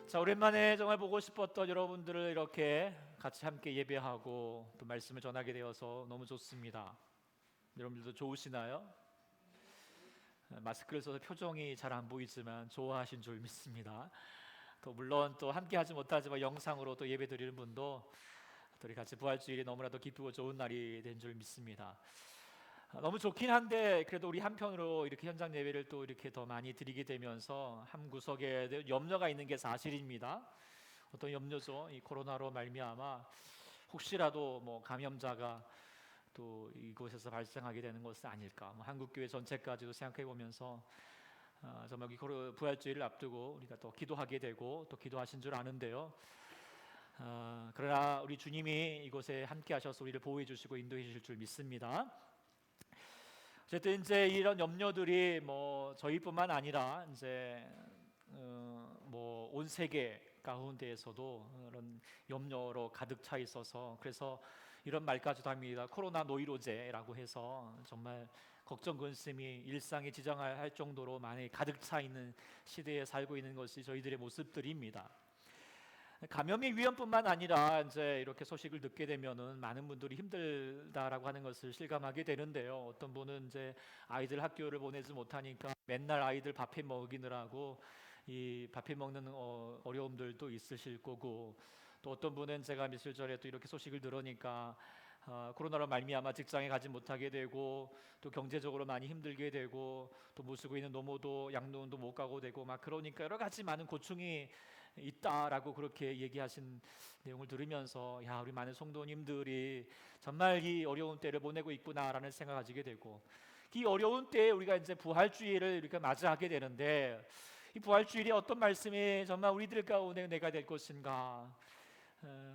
자, 오랜만에 정말 보고 싶었던 여러분들을 이렇게 같이 함께 예배하고 또 말씀을 전하게 되어서 너무 좋습니다. 여러분들도 좋으시나요? 마스크를 써서 표정이 잘 안 보이지만 좋아하신 줄 믿습니다. 또 물론 또 함께 하지 못하지만 영상으로 또 예배 드리는 분도 또 우리 같이 부활주일이 너무나도 기쁘고 좋은 날이 된 줄 믿습니다. 너무 좋긴 한데 그래도 우리 한편으로 이렇게 현장 예배를 또 이렇게 더 많이 드리게 되면서 한 구석에 염려가 있는 게 사실입니다. 어떤 염려죠? 이 코로나로 말미암아 혹시라도 뭐 감염자가 또 이곳에서 발생하게 되는 것은 아닐까? 한국 교회 전체까지도 생각해 보면서 정말 이 부활주의를 앞두고 우리가 또 기도하게 되고 또 기도하신 줄 아는데요. 그러나 우리 주님이 이곳에 함께 하셔서 우리를 보호해 주시고 인도해 주실 줄 믿습니다. 어쨌든 이제 이런 염려들이 뭐 저희뿐만 아니라 이제 뭐 온 세계 가운데에서도 그런 염려로 가득 차 있어서 그래서 이런 말까지도 합니다. 코로나 노이로제라고 해서 정말 걱정 근심이 일상에 지장할 정도로 많이 가득 차 있는 시대에 살고 있는 것이 저희들의 모습들입니다. 감염의 위험뿐만 아니라 이제 이렇게 소식을 듣게 되면은 많은 분들이 힘들다라고 하는 것을 실감하게 되는데요. 어떤 분은 이제 아이들 학교를 보내지 못하니까 맨날 아이들 밥해 먹이느라고 이 밥해 먹는 어려움들도 있으실 거고, 또 어떤 분은 제가 며칠 전에 또 이렇게 소식을 들으니까 코로나로 말미암아 직장에 가지 못하게 되고 또 경제적으로 많이 힘들게 되고 또 모시고 있는 노모도 양로원도 못 가고 되고 막 그러니까 여러 가지 많은 고충이 있다라고 그렇게 얘기하신 내용을 들으면서 야, 우리 많은 성도님들이 정말 이 어려운 때를 보내고 있구나라는 생각을 가지게 되고, 이 어려운 때에 우리가 이제 부활주의를 이렇게 맞이하게 되는데 이 부활주일이 어떤 말씀이 정말 우리들 가운데 내가 될 것인가,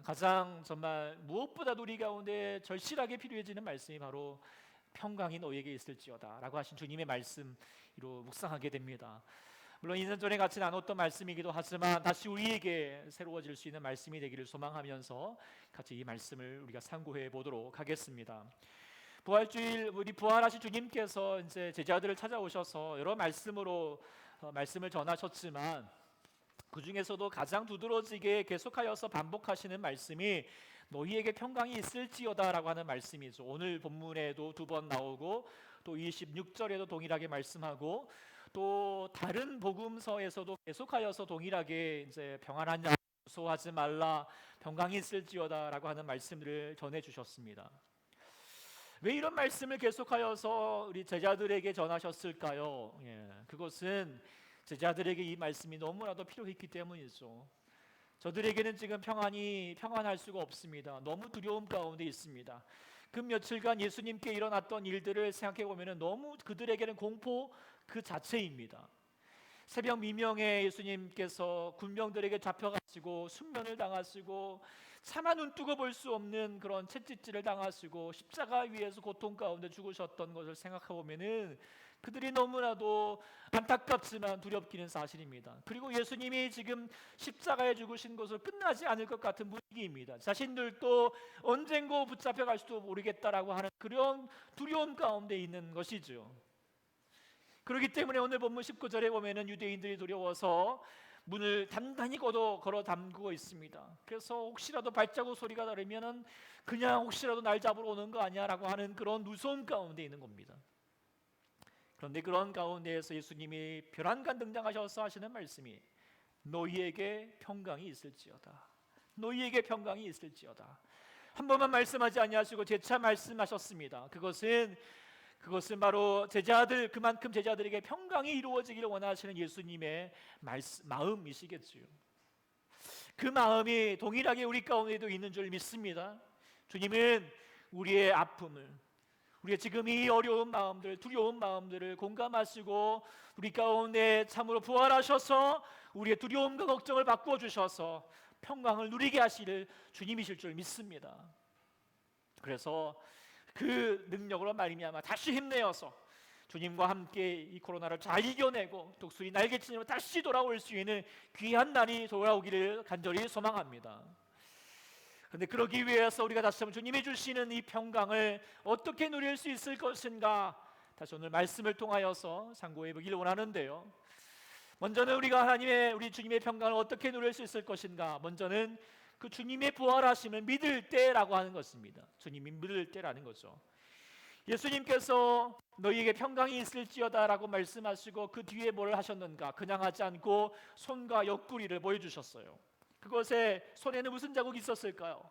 가장 정말 무엇보다도 우리 가운데 절실하게 필요해지는 말씀이 바로 평강이 너에게 있을지어다 라고 하신 주님의 말씀으로 묵상하게 됩니다. 물론 인생 전에 같이 나눴던 말씀이기도 하지만 다시 우리에게 새로워질 수 있는 말씀이 되기를 소망하면서 같이 이 말씀을 우리가 상고해 보도록 하겠습니다. 부활주일 우리 부활하신 주님께서 이제 제자들을 찾아오셔서 여러 말씀으로 말씀을 전하셨지만 그 중에서도 가장 두드러지게 계속하여서 반복하시는 말씀이 너희에게 평강이 있을지어다라고 하는 말씀이죠. 오늘 본문에도 두 번 나오고 또 26절에도 동일하게 말씀하고 또 다른 복음서에서도 계속하여서 동일하게 이제 평안한 자 무서워하지 말라 평강이 있을지어다라고 하는 말씀들을 전해 주셨습니다. 왜 이런 말씀을 계속하여서 우리 제자들에게 전하셨을까요? 그것은 제자들에게 이 말씀이 너무나도 필요했기 때문이죠. 저들에게는 지금 평안할 수가 없습니다. 너무 두려움 가운데 있습니다. 그 며칠간 예수님께 일어났던 일들을 생각해 보면 너무 그들에게는 공포 그 자체입니다. 새벽 미명에 예수님께서 군병들에게 잡혀가시고 순면을 당하시고 차마 눈뜨고 볼 수 없는 그런 채찍질을 당하시고 십자가 위에서 고통 가운데 죽으셨던 것을 생각해 보면은 그들이 너무나도 안타깝지만 두렵기는 사실입니다. 그리고 예수님이 지금 십자가에 죽으신 것으로 끝나지 않을 것 같은 분위기입니다. 자신들도 언젠가 붙잡혀 갈 수도 모르겠다라고 하는 그런 두려움 가운데 있는 것이죠. 그렇기 때문에 오늘 본문 19절에 보면은 유대인들이 두려워서 문을 단단히 걸어 잠그고 있습니다. 그래서 혹시라도 발자국 소리가 나면은 그냥 혹시라도 날 잡으러 오는 거 아니야라고 하는 그런 무서움 가운데 있는 겁니다. 그런데 그런 가운데에서 예수님이 별안간 등장하셔서 하시는 말씀이 너희에게 평강이 있을지어다. 너희에게 평강이 있을지어다. 한 번만 말씀하지 아니하시고 재차 말씀하셨습니다. 그것은 바로 그만큼 제자들에게 평강이 이루어지기를 원하시는 예수님의 마음이시겠지요. 그 마음이 동일하게 우리 가운데도 있는 줄 믿습니다. 주님은 우리의 아픔을, 우리의 지금 이 어려운 마음들, 두려운 마음들을 공감하시고 우리 가운데 참으로 부활하셔서 우리의 두려움과 걱정을 바꾸어 주셔서 평강을 누리게 하시를 주님이실 줄 믿습니다. 그래서 그 능력으로 말미암아 다시 힘내어서 주님과 함께 이 코로나를 잘 이겨내고 독수리 날개치며 다시 돌아올 수 있는 귀한 날이 돌아오기를 간절히 소망합니다. 그런데 그러기 위해서 우리가 다시 한번 주님이 주시는 이 평강을 어떻게 누릴 수 있을 것인가, 다시 오늘 말씀을 통하여서 상고해 보기를 원하는데요. 먼저는 우리가 우리 주님의 평강을 어떻게 누릴 수 있을 것인가? 먼저는 그 주님의 부활하심을 믿을 때라고 하는 것입니다. 주님이 믿을 때라는 거죠. 예수님께서 너희에게 평강이 있을지어다 라고 말씀하시고 그 뒤에 뭘 하셨는가? 그냥 하지 않고 손과 옆구리를 보여주셨어요. 그것에 손에는 무슨 자국이 있었을까요?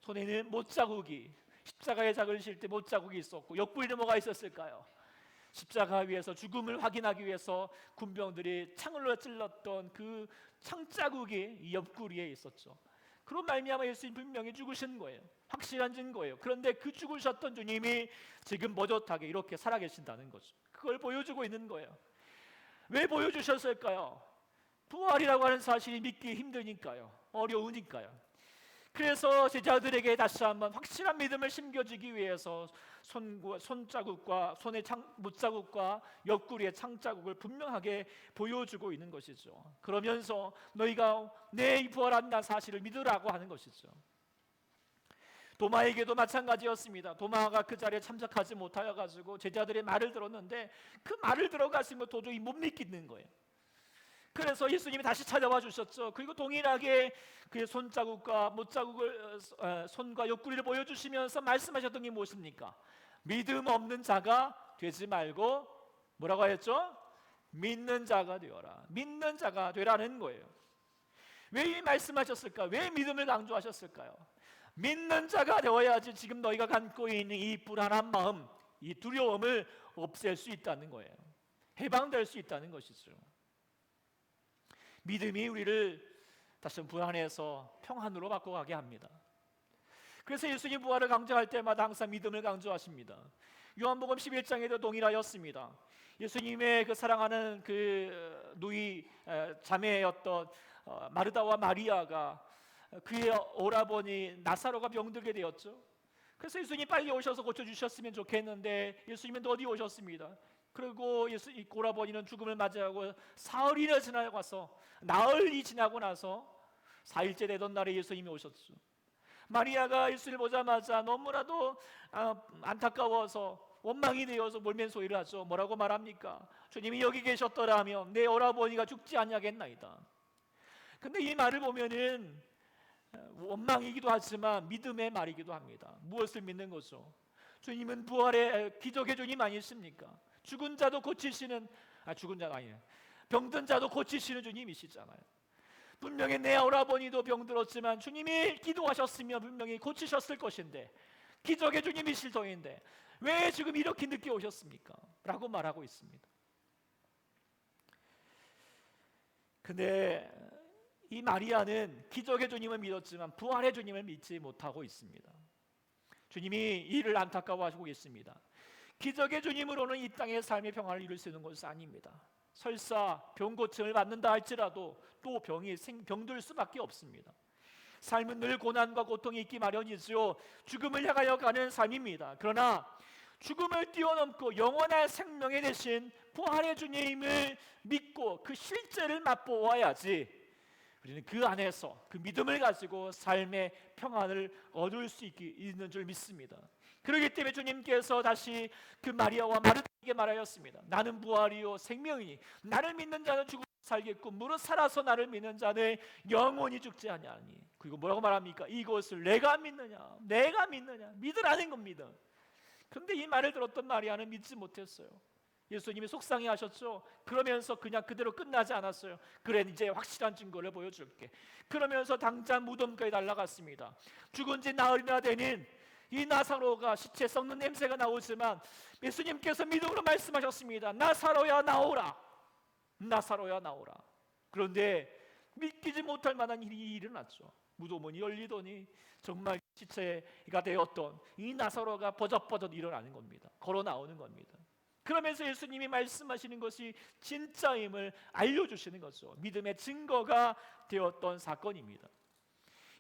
손에는 못자국이, 십자가에 작으실 때 못자국이 있었고, 옆구리는 뭐가 있었을까요? 십자가 위에서 죽음을 확인하기 위해서 군병들이 창으로 찔렀던 그 창자국이 이 옆구리에 있었죠. 그런 말미암아 예수님 분명히 죽으신 거예요. 확실한 증거예요. 그런데 그 죽으셨던 주님이 지금 머젓하게 이렇게 살아계신다는 거죠. 그걸 보여주고 있는 거예요. 왜 보여주셨을까요? 부활이라고 하는 사실이 믿기 힘드니까요. 어려우니까요. 그래서 제자들에게 다시 한번 확실한 믿음을 심겨주기 위해서 손자국과 손의 못자국과 옆구리의 창자국을 분명하게 보여주고 있는 것이죠. 그러면서 너희가 내 부활한다는 사실을 믿으라고 하는 것이죠. 도마에게도 마찬가지였습니다. 도마가 그 자리에 참석하지 못하여 가지고 제자들의 말을 들었는데 그 말을 들어가시면 도저히 못 믿겠는 거예요. 그래서 예수님이 다시 찾아와 주셨죠. 그리고 동일하게 그의 손자국과 못자국을 손과 옆구리를 보여주시면서 말씀하셨던 게 무엇입니까? 믿음 없는 자가 되지 말고 뭐라고 했죠? 믿는 자가 되어라. 믿는 자가 되라는 거예요. 왜 이 말씀하셨을까? 왜 믿음을 강조하셨을까요? 믿는 자가 되어야지 지금 너희가 갖고 있는 이 불안한 마음, 이 두려움을 없앨 수 있다는 거예요. 해방될 수 있다는 것이죠. 믿음이 우리를 다시 불안해서 평안으로 바꿔가게 합니다. 그래서 예수님 부활을 강조할 때마다 항상 믿음을 강조하십니다. 요한복음 11장에도 동일하였습니다. 예수님의 그 사랑하는 그 누이 자매였던 마르다와 마리아가 그의 오라버니 나사로가 병들게 되었죠. 그래서 예수님 빨리 오셔서 고쳐주셨으면 좋겠는데 예수님은 어디 오셨습니다. 그리고 이 오라버니는 죽음을 맞이하고 사흘이나 지나고 나서 나흘이 지나고 나서 4일째 되던 날에 예수님이 오셨죠. 마리아가 예수를 보자마자 너무나도 안타까워서 원망이 되어서 몰면 소리를 하죠. 뭐라고 말합니까? 주님이 여기 계셨더라면 내 오라버니가 죽지 아니하겠나이다. 근데 이 말을 보면은 원망이기도 하지만 믿음의 말이기도 합니다. 무엇을 믿는 거죠? 주님은 부활의 기적의 주님 아니십니까? 죽은 자도 고치시는 죽은 자가 아니에요. 병든 자도 고치시는 주님이시잖아요. 분명히 내 오라버니도 병들었지만 주님이 기도하셨으면 분명히 고치셨을 것인데 기적의 주님이실 터인데 왜 지금 이렇게 늦게 오셨습니까? 라고 말하고 있습니다. 근데 이 마리아는 기적의 주님을 믿었지만 부활의 주님을 믿지 못하고 있습니다. 주님이 이를 안타까워하시고 있습니다. 기적의 주님으로는 이 땅의 삶의 평안을 이룰 수 있는 것은 아닙니다. 설사 병 고침을 받는다 할지라도 또 병들 수밖에 없습니다. 삶은 늘 고난과 고통이 있기 마련이지요. 죽음을 향하여 가는 삶입니다. 그러나 죽음을 뛰어넘고 영원한 생명에 대신 부활의 주님을 믿고 그 실제를 맛보아야지 우리는 그 안에서 그 믿음을 가지고 삶의 평안을 얻을 수 있는 줄 믿습니다. 그렇기 때문에 주님께서 다시 그 마리아와 마르다에게 말하였습니다. 나는 부활이요 생명이니 나를 믿는 자는 죽어도 살겠고 무릇 살아서 나를 믿는 자는 영원히 죽지 아니하니. 그리고 뭐라고 말합니까? 이것을 내가 믿느냐 믿으라는 겁니다. 그런데 이 말을 들었던 마리아는 믿지 못했어요. 예수님이 속상해하셨죠. 그러면서 그냥 그대로 끝나지 않았어요. 그래 이제 확실한 증거를 보여줄게. 그러면서 당장 무덤가에 날아갔습니다. 죽은 지 나흘이나 되는 이 나사로가 시체 썩는 냄새가 나오지만 예수님께서 믿음으로 말씀하셨습니다. 나사로야 나오라. 나사로야 나오라. 그런데 믿기지 못할 만한 일이 일어났죠. 무덤문이 열리더니 정말 시체가 되었던 이 나사로가 버젓버젓 일어나는 겁니다. 걸어 나오는 겁니다. 그러면서 예수님이 말씀하시는 것이 진짜임을 알려주시는 거죠. 믿음의 증거가 되었던 사건입니다.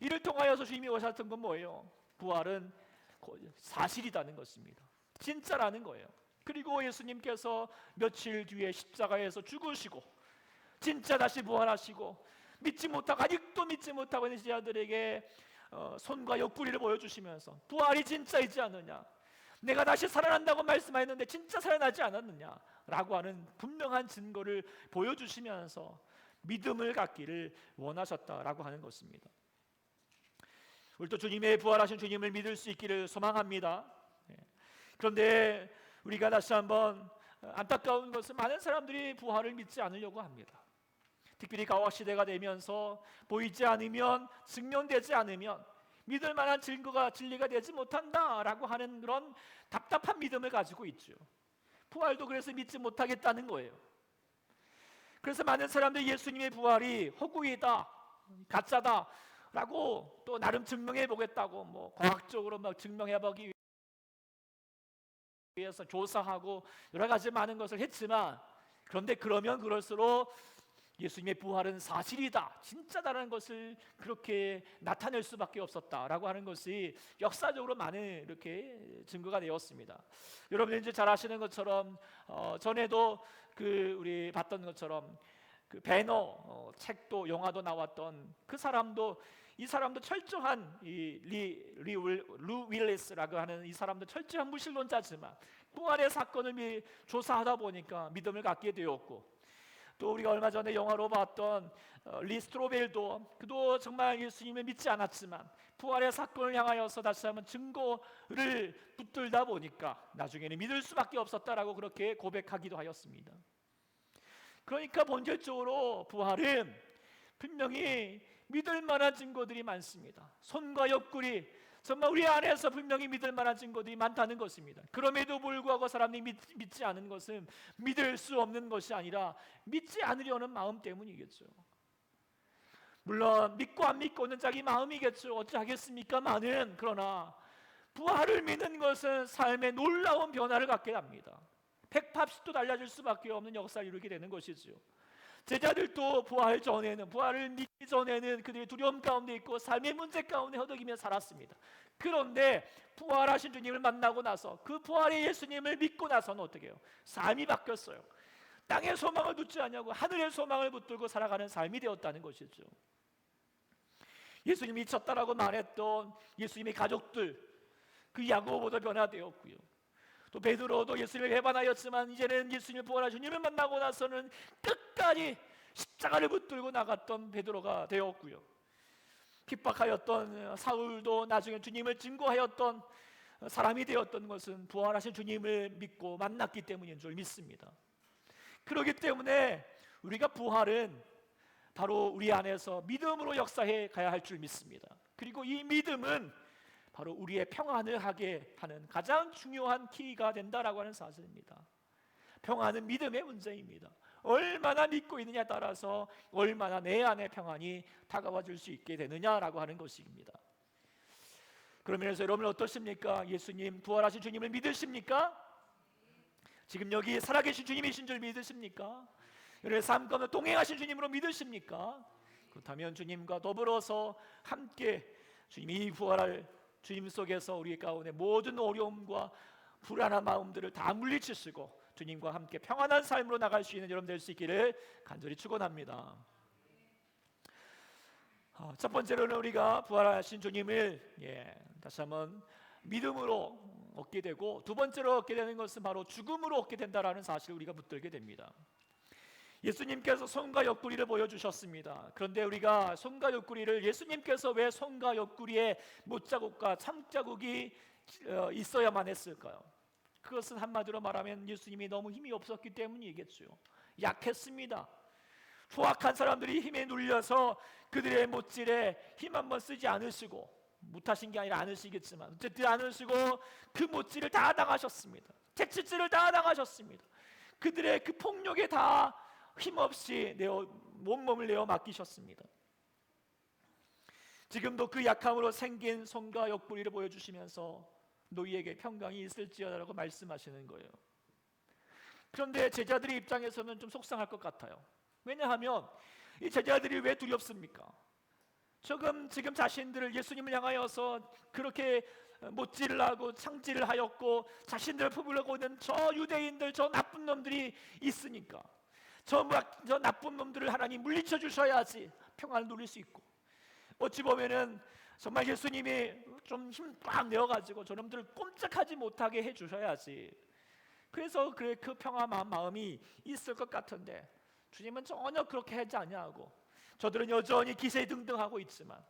이를 통하여서 주님이 오셨던 건 뭐예요? 부활은 사실이라는 것입니다. 진짜라는 거예요. 그리고 예수님께서 며칠 뒤에 십자가에서 죽으시고 진짜 다시 부활하시고 믿지 못하고 아직도 믿지 못하고 있는 제자들에게 손과 옆구리를 보여주시면서 부활이 진짜이지 않느냐, 내가 다시 살아난다고 말씀하였는데 진짜 살아나지 않았느냐라고 하는 분명한 증거를 보여주시면서 믿음을 갖기를 원하셨다라고 하는 것입니다. 우리도 주님의 부활하신 주님을 믿을 수 있기를 소망합니다. 그런데 우리가 다시 한번 안타까운 것은 많은 사람들이 부활을 믿지 않으려고 합니다. 특별히 가옥 시대가 되면서 보이지 않으면, 증명되지 않으면 믿을 만한 진리가 되지 못한다라고 하는 그런 답답한 믿음을 가지고 있죠. 부활도 그래서 믿지 못하겠다는 거예요. 그래서 많은 사람들이 예수님의 부활이 허구이다, 가짜다라고 또 나름 증명해 보겠다고 뭐 과학적으로 막 증명해 보기 위해서 조사하고 여러 가지 많은 것을 했지만, 그런데 그러면 그럴수록 예수님의 부활은 사실이다, 진짜다라는 것을 그렇게 나타낼 수밖에 없었다라고 하는 것이 역사적으로 많은 이렇게 증거가 되었습니다. 여러분 이제 잘 아시는 것처럼 전에도 우리 봤던 것처럼 그 배너 책도 영화도 나왔던 그 사람도, 이 사람도 철저한 루 윌리스라고 하는 이 사람도 철저한 무신론자지만 부활의 사건을 조사하다 보니까 믿음을 갖게 되었고, 또 우리가 얼마 전에 영화로 봤던 리 스트로벨도 그도 정말 예수님을 믿지 않았지만 부활의 사건을 향하여서 다시 한번 증거를 붙들다 보니까 나중에는 믿을 수밖에 없었다라고 그렇게 고백하기도 하였습니다. 그러니까 본질적으로 부활은 분명히 믿을 만한 증거들이 많습니다. 손과 옆구리, 정말 우리 안에서 분명히 믿을 만한 증거들이 많다는 것입니다. 그럼에도 불구하고 사람들이 믿지 않은 것은 믿을 수 없는 것이 아니라 믿지 않으려는 마음 때문이겠죠. 물론 믿고 안 믿고는 자기 마음이겠죠. 어찌하겠습니까? 그러나 부활을 믿는 것은 삶의 놀라운 변화를 갖게 합니다. 180도 달라질 수밖에 없는 역사를 이루게 되는 것이죠. 제자들도 부활을 믿기 전에는 그들이 두려움 가운데 있고 삶의 문제 가운데 허덕이며 살았습니다. 그런데 부활하신 주님을 만나고 나서 그 부활의 예수님을 믿고 나서는 어떻게 해요? 삶이 바뀌었어요. 땅의 소망을 두지 않냐고 하늘의 소망을 붙들고 살아가는 삶이 되었다는 것이죠. 예수님이 미쳤다라고 말했던 예수님의 가족들, 그 야고보도 변화되었고요. 또 베드로도 예수님을 배반하였지만 이제는 예수님을 부활하신 주님을 만나고 나서는 끝까지 십자가를 붙들고 나갔던 베드로가 되었고요. 핍박하였던 사울도 나중에 주님을 증거하였던 사람이 되었던 것은 부활하신 주님을 믿고 만났기 때문인 줄 믿습니다. 그렇기 때문에 우리가 부활은 바로 우리 안에서 믿음으로 역사해 가야 할 줄 믿습니다. 그리고 이 믿음은 바로 우리의 평안을 하게 하는 가장 중요한 키가 된다라고 하는 사실입니다. 평안은 믿음의 문제입니다. 얼마나 믿고 있느냐에 따라서 얼마나 내 안의 평안이 다가와 줄 수 있게 되느냐라고 하는 것입니다. 그러면서 여러분 어떠십니까? 예수님, 부활하신 주님을 믿으십니까? 지금 여기 살아계신 주님이신 줄 믿으십니까? 여러분의 삶 가운데 동행하신 주님으로 믿으십니까? 그렇다면 주님과 더불어서 함께 주님이 부활할 주님 속에서 우리 가운데 모든 어려움과 불안한 마음들을 다 물리치시고 주님과 함께 평안한 삶으로 나갈 수 있는 여러분 될 수 있기를 간절히 축원합니다. 첫 번째로는 우리가 부활하신 주님을 다시 한번 믿음으로 얻게 되고, 두 번째로 얻게 되는 것은 바로 죽음으로 얻게 된다라는 사실을 우리가 붙들게 됩니다. 예수님께서 손과 옆구리를 보여주셨습니다. 그런데 우리가 손과 옆구리를, 예수님께서 왜 손과 옆구리에 못자국과 참자국이 있어야만 했을까요? 그것은 한마디로 말하면 예수님이 너무 힘이 없었기 때문이겠죠. 약했습니다. 포악한 사람들이 힘에 눌려서 그들의 못질에 힘 한번 쓰지 않으시고, 못하신 게 아니라 않으시겠지만 어쨌든 않으시고 그 못질을 다 당하셨습니다. 채찍질을 다 당하셨습니다. 그들의 그 폭력에 다 힘없이 몸을 내어 맡기셨습니다. 지금도 그 약함으로 생긴 손과 옆구리를 보여주시면서 너희에게 평강이 있을지어다라고 말씀하시는 거예요. 그런데 제자들의 입장에서는 좀 속상할 것 같아요. 왜냐하면 이 제자들이 왜 두렵습니까? 지금 자신들을 예수님을 향하여서 그렇게 못질을 하고 창질을 하였고 자신들을 품으려고 오는 저 유대인들, 저 나쁜 놈들이 있으니까 저 나쁜 놈들을 하나님 물리쳐 주셔야지 평안을 누릴 수 있고, 어찌 보면은 정말 예수님이 좀 힘 빡 내어가지고 저놈들을 꼼짝하지 못하게 해주셔야지. 그래서 그 평화 마음이 있을 것 같은데 주님은 전혀 그렇게 하지 아니하고 저들은 여전히 기세등등하고 있지만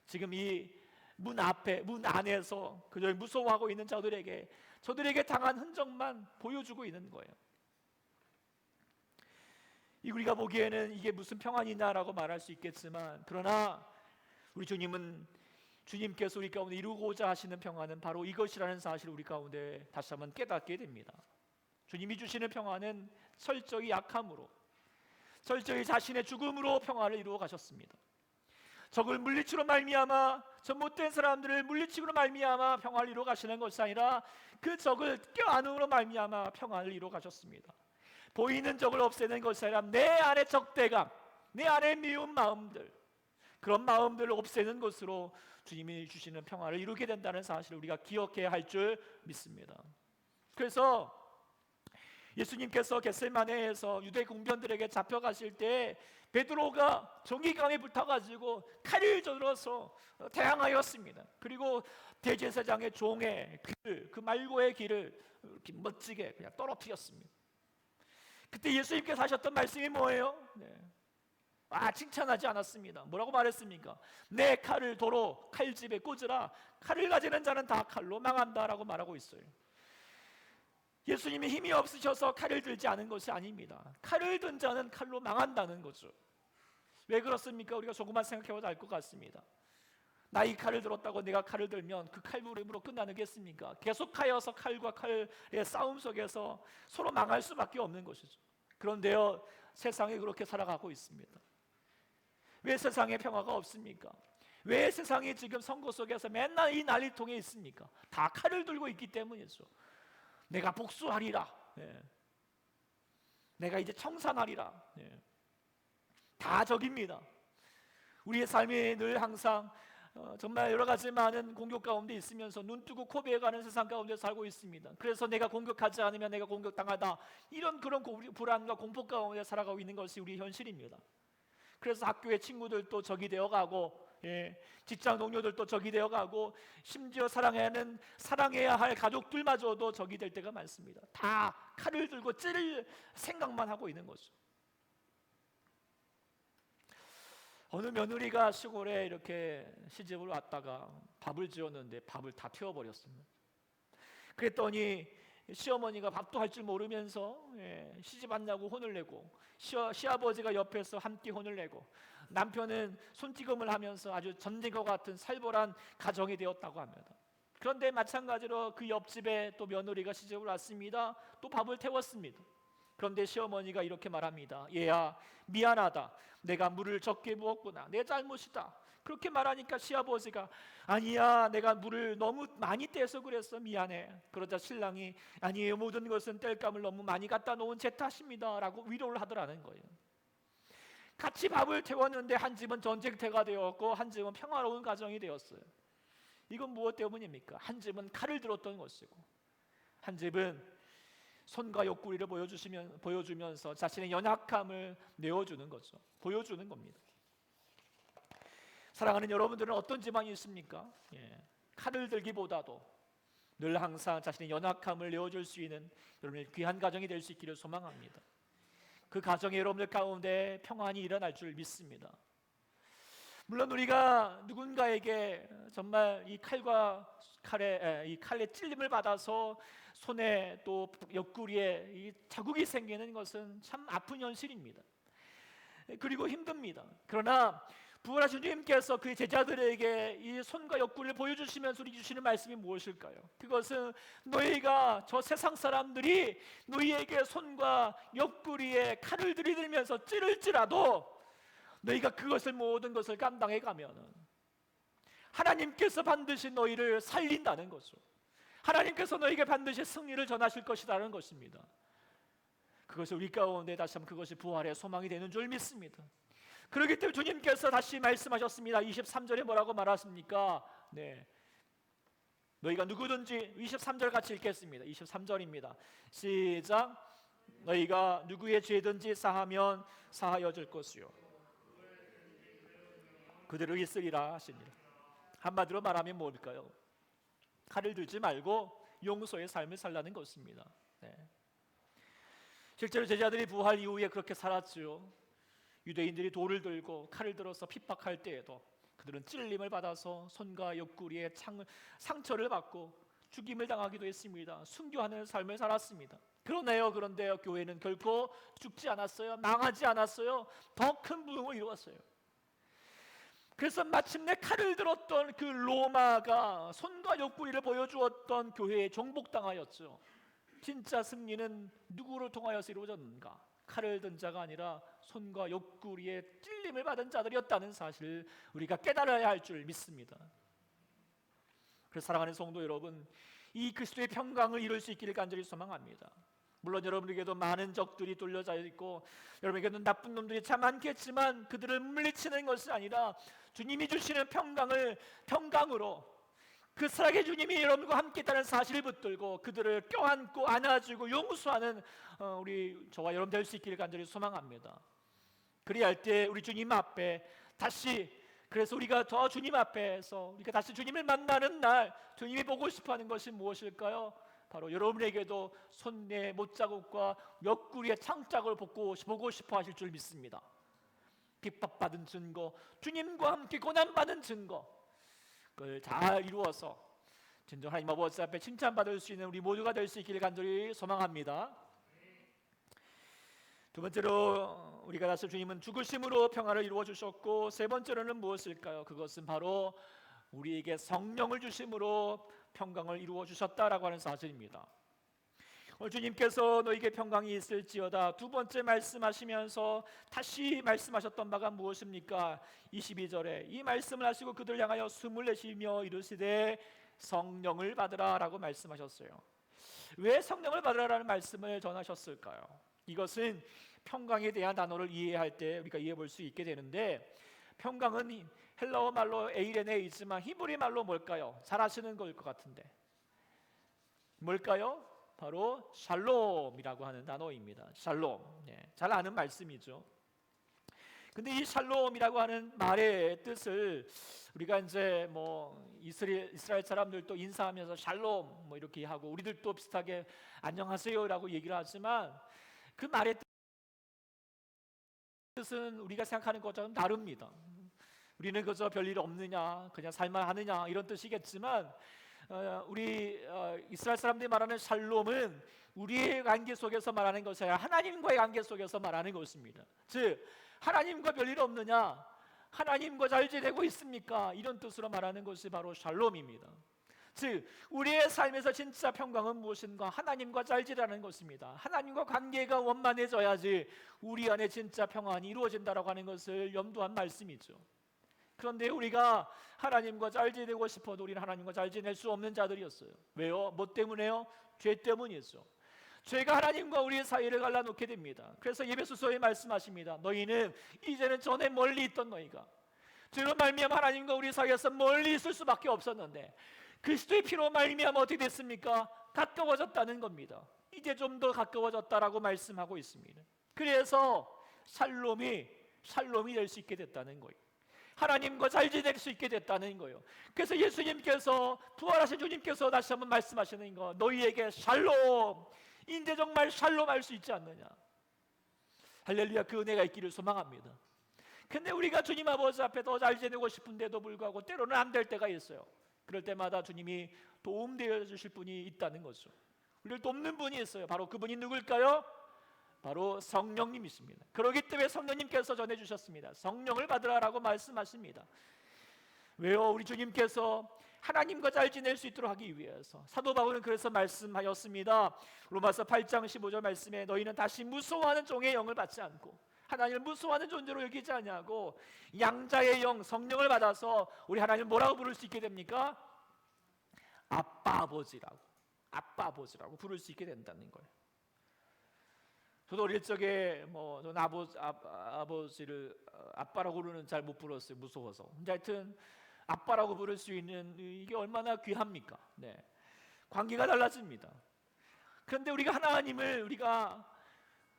지금 이 문 앞에, 문 안에서 그저 무서워하고 있는 저들에게 당한 흔적만 보여주고 있는 거예요. 우리가 보기에는 이게 무슨 평안이냐라고 말할 수 있겠지만, 그러나 우리 주님께서 우리 가운데 이루고자 하시는 평안은 바로 이것이라는 사실을 우리 가운데 다시 한번 깨닫게 됩니다. 주님이 주시는 평안은 철저히 약함으로, 철저히 자신의 죽음으로 평안을 이루어 가셨습니다. 적을 물리치로 말미암아, 저 못된 사람들을 물리치로 말미암아 평안을 이루어 가시는 것이 아니라 그 적을 껴안음으로 말미암아 평안을 이루어 가셨습니다. 보이는 적을 없애는 것이 아니라 내 안의 적대감, 내 안의 미운 마음들, 그런 마음들을 없애는 것으로 주님이 주시는 평안을 이루게 된다는 사실을 우리가 기억해야 할 줄 믿습니다. 그래서 예수님께서 겟세마네에서 유대 군병들에게 잡혀가실 때 베드로가 정의감에 붙어가지고 칼을 들어서 대항하였습니다. 그리고 대제사장의 종의 그 말고의 길을 이렇게 멋지게 그냥 떨어뜨렸습니다. 그때 예수님께서 하셨던 말씀이 뭐예요? 칭찬하지 않았습니다. 뭐라고 말했습니까? 내 칼을 도로 칼집에 꽂으라. 칼을 가지는 자는 다 칼로 망한다라고 말하고 있어요. 예수님이 힘이 없으셔서 칼을 들지 않은 것이 아닙니다. 칼을 든 자는 칼로 망한다는 거죠. 왜 그렇습니까? 우리가 조금만 생각해봐도 알 것 같습니다. 나 이 칼을 들었다고 내가 칼을 들면 그 칼부림으로 끝나겠습니까? 계속하여서 칼과 칼의 싸움 속에서 서로 망할 수밖에 없는 것이죠. 그런데요, 세상이 그렇게 살아가고 있습니다. 왜 세상에 평화가 없습니까? 왜 세상이 지금 선거 속에서 맨날 이 난리통에 있습니까? 다 칼을 들고 있기 때문이죠. 내가 복수하리라, 내가 이제 청산하리라, 다 적입니다. 우리의 삶이 늘 항상 정말 여러 가지 많은 공격 가운데 있으면서 눈 뜨고 코 베어가는 세상 가운데 살고 있습니다. 그래서 내가 공격하지 않으면 내가 공격당하다, 이런 그런 불안과 공포 가운데 살아가고 있는 것이 우리 현실입니다. 그래서 학교의 친구들도 적이 되어가고, 직장 동료들도 적이 되어가고, 심지어 사랑해야 할 가족들마저도 적이 될 때가 많습니다. 다 칼을 들고 찌를 생각만 하고 있는 거죠. 어느 며느리가 시골에 이렇게 시집을 왔다가 밥을 지었는데 밥을 다 태워버렸습니다. 그랬더니 시어머니가 밥도 할 줄 모르면서 시집 왔냐고 혼을 내고, 시아버지가 옆에서 함께 혼을 내고, 남편은 손찌검을 하면서 아주 전쟁과 같은 살벌한 가정이 되었다고 합니다. 그런데 마찬가지로 그 옆집에 또 며느리가 시집을 왔습니다. 또 밥을 태웠습니다. 그런데 시어머니가 이렇게 말합니다. 얘야, 미안하다. 내가 물을 적게 부었구나. 내 잘못이다. 그렇게 말하니까 시아버지가 아니야, 내가 물을 너무 많이 떼서 그랬어, 미안해. 그러자 신랑이 아니에요, 모든 것은 땔감을 너무 많이 갖다 놓은 제 탓입니다 라고 위로를 하더라는 거예요. 같이 밥을 태웠는데 한 집은 전쟁터가 되었고 한 집은 평화로운 가정이 되었어요. 이건 무엇 때문입니까? 한 집은 칼을 들었던 것이고 한 집은 손과 옆구리를 보여주면서 자신의 연약함을 내어주는 거죠. 보여주는 겁니다. 사랑하는 여러분들은 어떤 지망이 있습니까? 칼을 들기보다도 늘 항상 자신의 연약함을 내어줄 수 있는 여러분의 귀한 가정이 될 수 있기를 소망합니다. 그 가정의 여러분들 가운데 평안이 일어날 줄 믿습니다. 물론 우리가 누군가에게 정말 이 칼의 찔림을 받아서 손에 또 옆구리에 이 자국이 생기는 것은 참 아픈 현실입니다. 그리고 힘듭니다. 그러나 부활하신 주님께서 그 제자들에게 이 손과 옆구리를 보여주시면서 우리 주시는 말씀이 무엇일까요? 그것은 너희가 저 세상 사람들이 너희에게 손과 옆구리에 칼을 들이대면서 찌를지라도 너희가 그것을 모든 것을 감당해 가면은 하나님께서 반드시 너희를 살린다는 거죠. 하나님께서 너희에게 반드시 승리를 전하실 것이라는 것입니다. 그것을 우리 가운데 다시 한번 그것이 부활의 소망이 되는 줄 믿습니다. 그렇기 때문에 주님께서 다시 말씀하셨습니다. 23절에 뭐라고 말하십니까? 너희가 누구든지 23절 같이 읽겠습니다. 23절입니다. 시작. 너희가 누구의 죄든지 사하면 사하여 줄 것이요 그대로 있으리라 하시니라. 한마디로 말하면 뭘까요? 칼을 들지 말고 용서의 삶을 살라는 것입니다. 네. 실제로 제자들이 부활 이후에 그렇게 살았죠. 유대인들이 돌을 들고 칼을 들어서 핍박할 때에도 그들은 찔림을 받아서 손과 옆구리에 상처를 받고 죽임을 당하기도 했습니다. 순교하는 삶을 살았습니다. 그런데요, 교회는 결코 죽지 않았어요. 망하지 않았어요. 더 큰 부흥을 이루었어요. 그래서 마침내 칼을 들었던 그 로마가 손과 옆구리를 보여주었던 교회에 정복당하였죠. 진짜 승리는 누구를 통하여서 이루어졌는가? 칼을 든 자가 아니라 손과 옆구리에 찔림을 받은 자들이었다는 사실을 우리가 깨달아야 할 줄 믿습니다. 그래서 사랑하는 성도 여러분, 이 그리스도의 평강을 이룰 수 있기를 간절히 소망합니다. 물론 여러분에게도 많은 적들이 뚫려져 있고 여러분에게도 나쁜 놈들이 참 많겠지만 그들을 물리치는 것이 아니라 주님이 주시는 평강으로 그 사랑의 주님이 여러분과 함께 있다는 사실을 붙들고 그들을 껴안고 안아주고 용서하는 저와 여러분 될 수 있기를 간절히 소망합니다. 그리할 때 우리 주님 앞에 그래서 우리가 더 주님 앞에서 우리가 다시 주님을 만나는 날 주님이 보고 싶어하는 것이 무엇일까요? 바로 여러분에게도 손의 못자국과 옆구리의 창자국을 보고 싶어 하실 줄 믿습니다. 핍박받은 증거, 주님과 함께 고난받은 증거, 그걸 잘 이루어서 진정 하나님 아버지 앞에 칭찬받을 수 있는 우리 모두가 될 수 있기를 간절히 소망합니다. 두 번째로 우리가 다시 주님은 죽으심으로 평화를 이루어 주셨고, 세 번째로는 무엇일까요? 그것은 바로 우리에게 성령을 주심으로 평강을 이루어 주셨다라고 하는 사실입니다. 오늘 주님께서 너에게 평강이 있을지어다 두 번째 말씀하시면서 다시 말씀하셨던 바가 무엇입니까? 22절에 이 말씀을 하시고 그들 향하여 숨을 내쉬며 이르시되 성령을 받으라 라고 말씀하셨어요. 왜 성령을 받으라라는 말씀을 전하셨을까요? 이것은 평강에 대한 단어를 이해할 때 우리가 이해해 볼 수 있게 되는데, 평강은 헬라어 말로 에이레네에 있지만 히브리 말로 뭘까요? 잘 아시는 걸 것 같은데 뭘까요? 바로 샬롬이라고 하는 단어입니다. 샬롬, 잘 아는 말씀이죠. 근데 이 샬롬이라고 하는 말의 뜻을 우리가 이제 이스라엘 사람들도 인사하면서 샬롬 이렇게 하고 우리들도 비슷하게 안녕하세요라고 얘기를 하지만 그 말의 뜻은 우리가 생각하는 것과는 다릅니다. 우리는 그저 별일 없느냐, 그냥 살만하느냐 이런 뜻이겠지만 우리 이스라엘 사람들이 말하는 샬롬은 우리의 관계 속에서 말하는 것이 아니라 하나님과의 관계 속에서 말하는 것입니다. 즉 하나님과 별일 없느냐, 하나님과 잘 지내고 있습니까? 이런 뜻으로 말하는 것이 바로 샬롬입니다. 즉 우리의 삶에서 진짜 평강은 무엇인가? 하나님과 잘 지내는 것입니다. 하나님과 관계가 원만해져야지 우리 안에 진짜 평안이 이루어진다라고 하는 것을 염두한 말씀이죠. 그런데 우리가 하나님과 잘 지내고 싶어도 우리는 하나님과 잘 지낼 수 없는 자들이었어요. 왜요? 뭐 때문에요? 죄 때문이었죠. 죄가 하나님과 우리의 사이를 갈라놓게 됩니다. 그래서 에베소서에 말씀하십니다. 너희는 이제는 전에 멀리 있던 너희가 죄로 말미암아 하나님과 우리 사이에서 멀리 있을 수밖에 없었는데 그리스도의 피로 말미암아 어떻게 됐습니까? 가까워졌다는 겁니다. 이제 좀 더 가까워졌다라고 말씀하고 있습니다. 그래서 샬롬이 될 수 있게 됐다는 거예요. 하나님과 잘 지낼 수 있게 됐다는 거예요. 그래서 예수님께서 부활하신 주님께서 다시 한번 말씀하시는 거, 너희에게 샬롬, 이제 정말 샬롬할 수 있지 않느냐. 할렐루야, 그 은혜가 있기를 소망합니다. 근데 우리가 주님 아버지 앞에 더 잘 지내고 싶은데도 불구하고 때로는 안 될 때가 있어요. 그럴 때마다 주님이 도움되어 주실 분이 있다는 거죠. 우리를 돕는 분이 있어요. 바로 그분이 누굴까요? 바로 성령님이십니다. 그렇기 때문에 성령님께서 전해주셨습니다. 성령을 받으라라고 말씀하십니다. 왜요? 우리 주님께서 하나님과 잘 지낼 수 있도록 하기 위해서. 사도 바울은 그래서 말씀하였습니다. 로마서 8장 15절 말씀에 너희는 다시 무서워하는 종의 영을 받지 않고 하나님을 무서워하는 존재로 여기지 않냐고 양자의 영 성령을 받아서 우리 하나님을 뭐라고 부를 수 있게 됩니까? 아빠 아버지라고 부를 수 있게 된다는 거예요. 저도 어릴 적에 저는 아버지를 아빠라고 부르는 잘 못 불렀어요. 무서워서. 근데 하여튼 아빠라고 부를 수 있는 이게 얼마나 귀합니까? 관계가 달라집니다. 그런데 우리가 하나님을 우리가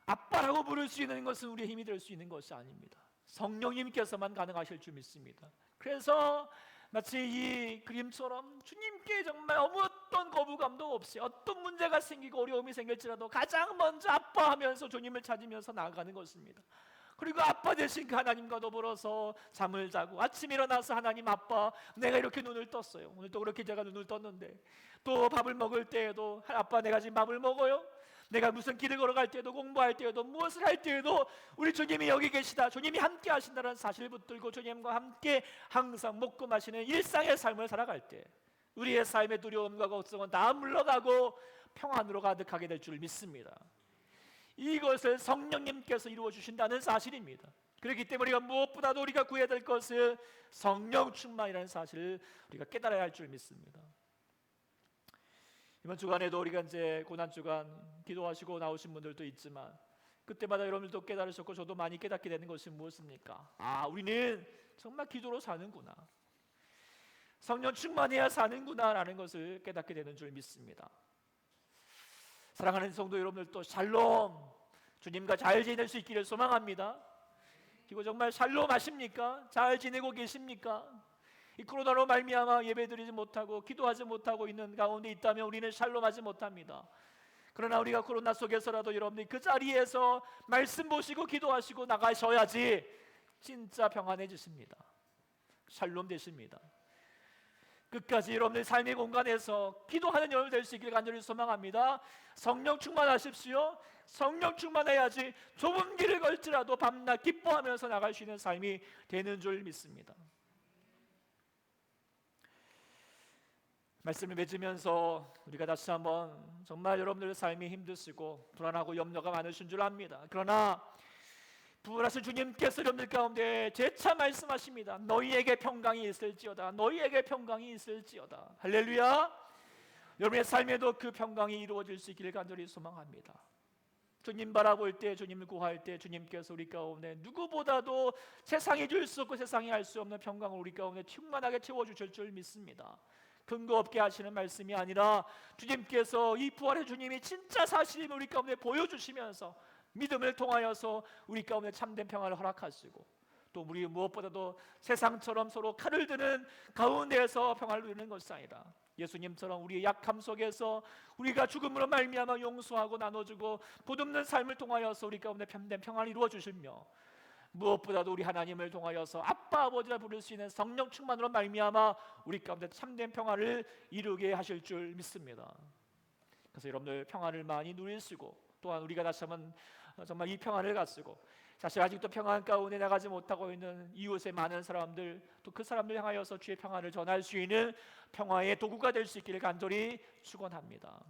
아빠라고 부를 수 있는 것은 우리의 힘이 될 수 있는 것이 아닙니다. 성령님께서만 가능하실 줄 믿습니다. 그래서 마치 이 그림처럼 주님께 정말 아무 어떤 거부감도 없이 어떤 문제가 생기고 어려움이 생길지라도 가장 먼저 아빠하면서 주님을 찾으면서 나아가는 것입니다. 그리고 아빠 되신 그 하나님과 더불어서 잠을 자고 아침 일어나서 하나님 아빠, 내가 이렇게 눈을 떴어요. 오늘 또 그렇게 제가 눈을 떴는데, 또 밥을 먹을 때에도 아빠 내가 지금 밥을 먹어요. 내가 무슨 길을 걸어갈 때에도, 공부할 때에도, 무엇을 할 때에도 우리 주님이 여기 계시다, 주님이 함께 하신다는 사실을 붙들고 주님과 함께 항상 먹고 마시는 일상의 삶을 살아갈 때 우리의 삶의 두려움과 걱정은 다 물러가고 평안으로 가득하게 될 줄 믿습니다. 이것을 성령님께서 이루어 주신다는 사실입니다. 그렇기 때문에 우리가 무엇보다도 우리가 구해야 될 것은 성령 충만이라는 사실을 우리가 깨달아야 할 줄 믿습니다. 이번 주간에도 우리가 이제 고난 주간 기도하시고 나오신 분들도 있지만, 그때마다 여러분들도 깨달으셨고 저도 많이 깨닫게 되는 것이 무엇입니까? 우리는 정말 기도로 사는구나, 성령 충만해야 사는구나 라는 것을 깨닫게 되는 줄 믿습니다. 사랑하는 성도 여러분들도 샬롬, 주님과 잘 지낼 수 있기를 소망합니다. 그리고 정말 샬롬 하십니까? 잘 지내고 계십니까? 이 코로나로 말미암아 예배드리지 못하고 기도하지 못하고 있는 가운데 있다면 우리는 샬롬하지 못합니다. 그러나 우리가 코로나 속에서라도 여러분들이 그 자리에서 말씀 보시고 기도하시고 나가셔야지 진짜 평안해지십니다. 샬롬 되십니다. 끝까지 여러분들 삶의 공간에서 기도하는 여러분 될 수 있기를 간절히 소망합니다. 성령 충만하십시오. 성령 충만해야지 좁은 길을 걸지라도 밤낮 기뻐하면서 나갈 수 있는 삶이 되는 줄 믿습니다. 말씀을 맺으면서 우리가 다시 한번 정말 여러분들의 삶이 힘드시고 불안하고 염려가 많으신 줄 압니다. 그러나 부활하신 주님께서 여러분들 가운데 재차 말씀하십니다. 너희에게 평강이 있을지어다. 너희에게 평강이 있을지어다. 할렐루야. 여러분의 삶에도 그 평강이 이루어질 수 있기를 간절히 소망합니다. 주님 바라볼 때, 주님을 구할 때 주님께서 우리 가운데 누구보다도 세상이 줄 수 없고 세상이 알 수 없는 평강을 우리 가운데 충만하게 채워주실 줄 믿습니다. 근거 없게 하시는 말씀이 아니라 주님께서 이 부활의 주님이 진짜 사실임을 우리 가운데 보여주시면서 믿음을 통하여서 우리 가운데 참된 평안을 허락하시고, 또 우리 무엇보다도 세상처럼 서로 칼을 드는 가운데에서 평안을 누리는 것이 아니라 예수님처럼 우리의 약함 속에서 우리가 죽음으로 말미암아 용서하고 나눠주고 보듬는 삶을 통하여서 우리 가운데 참된 평안을 이루어 주시며, 무엇보다도 우리 하나님을 통하여서 아빠 아버지라 부를 수 있는 성령 충만으로 말미암아 우리 가운데 참된 평안을 이루게 하실 줄 믿습니다. 그래서 여러분들 평안을 많이 누리시고, 또한 우리가 다시 한번 정말 이 평안을 가지고 사실 아직도 평안 가운데 나가지 못하고 있는 이웃의 많은 사람들, 또 그 사람들 향하여서 주의 평안을 전할 수 있는 평화의 도구가 될 수 있기를 간절히 축원합니다.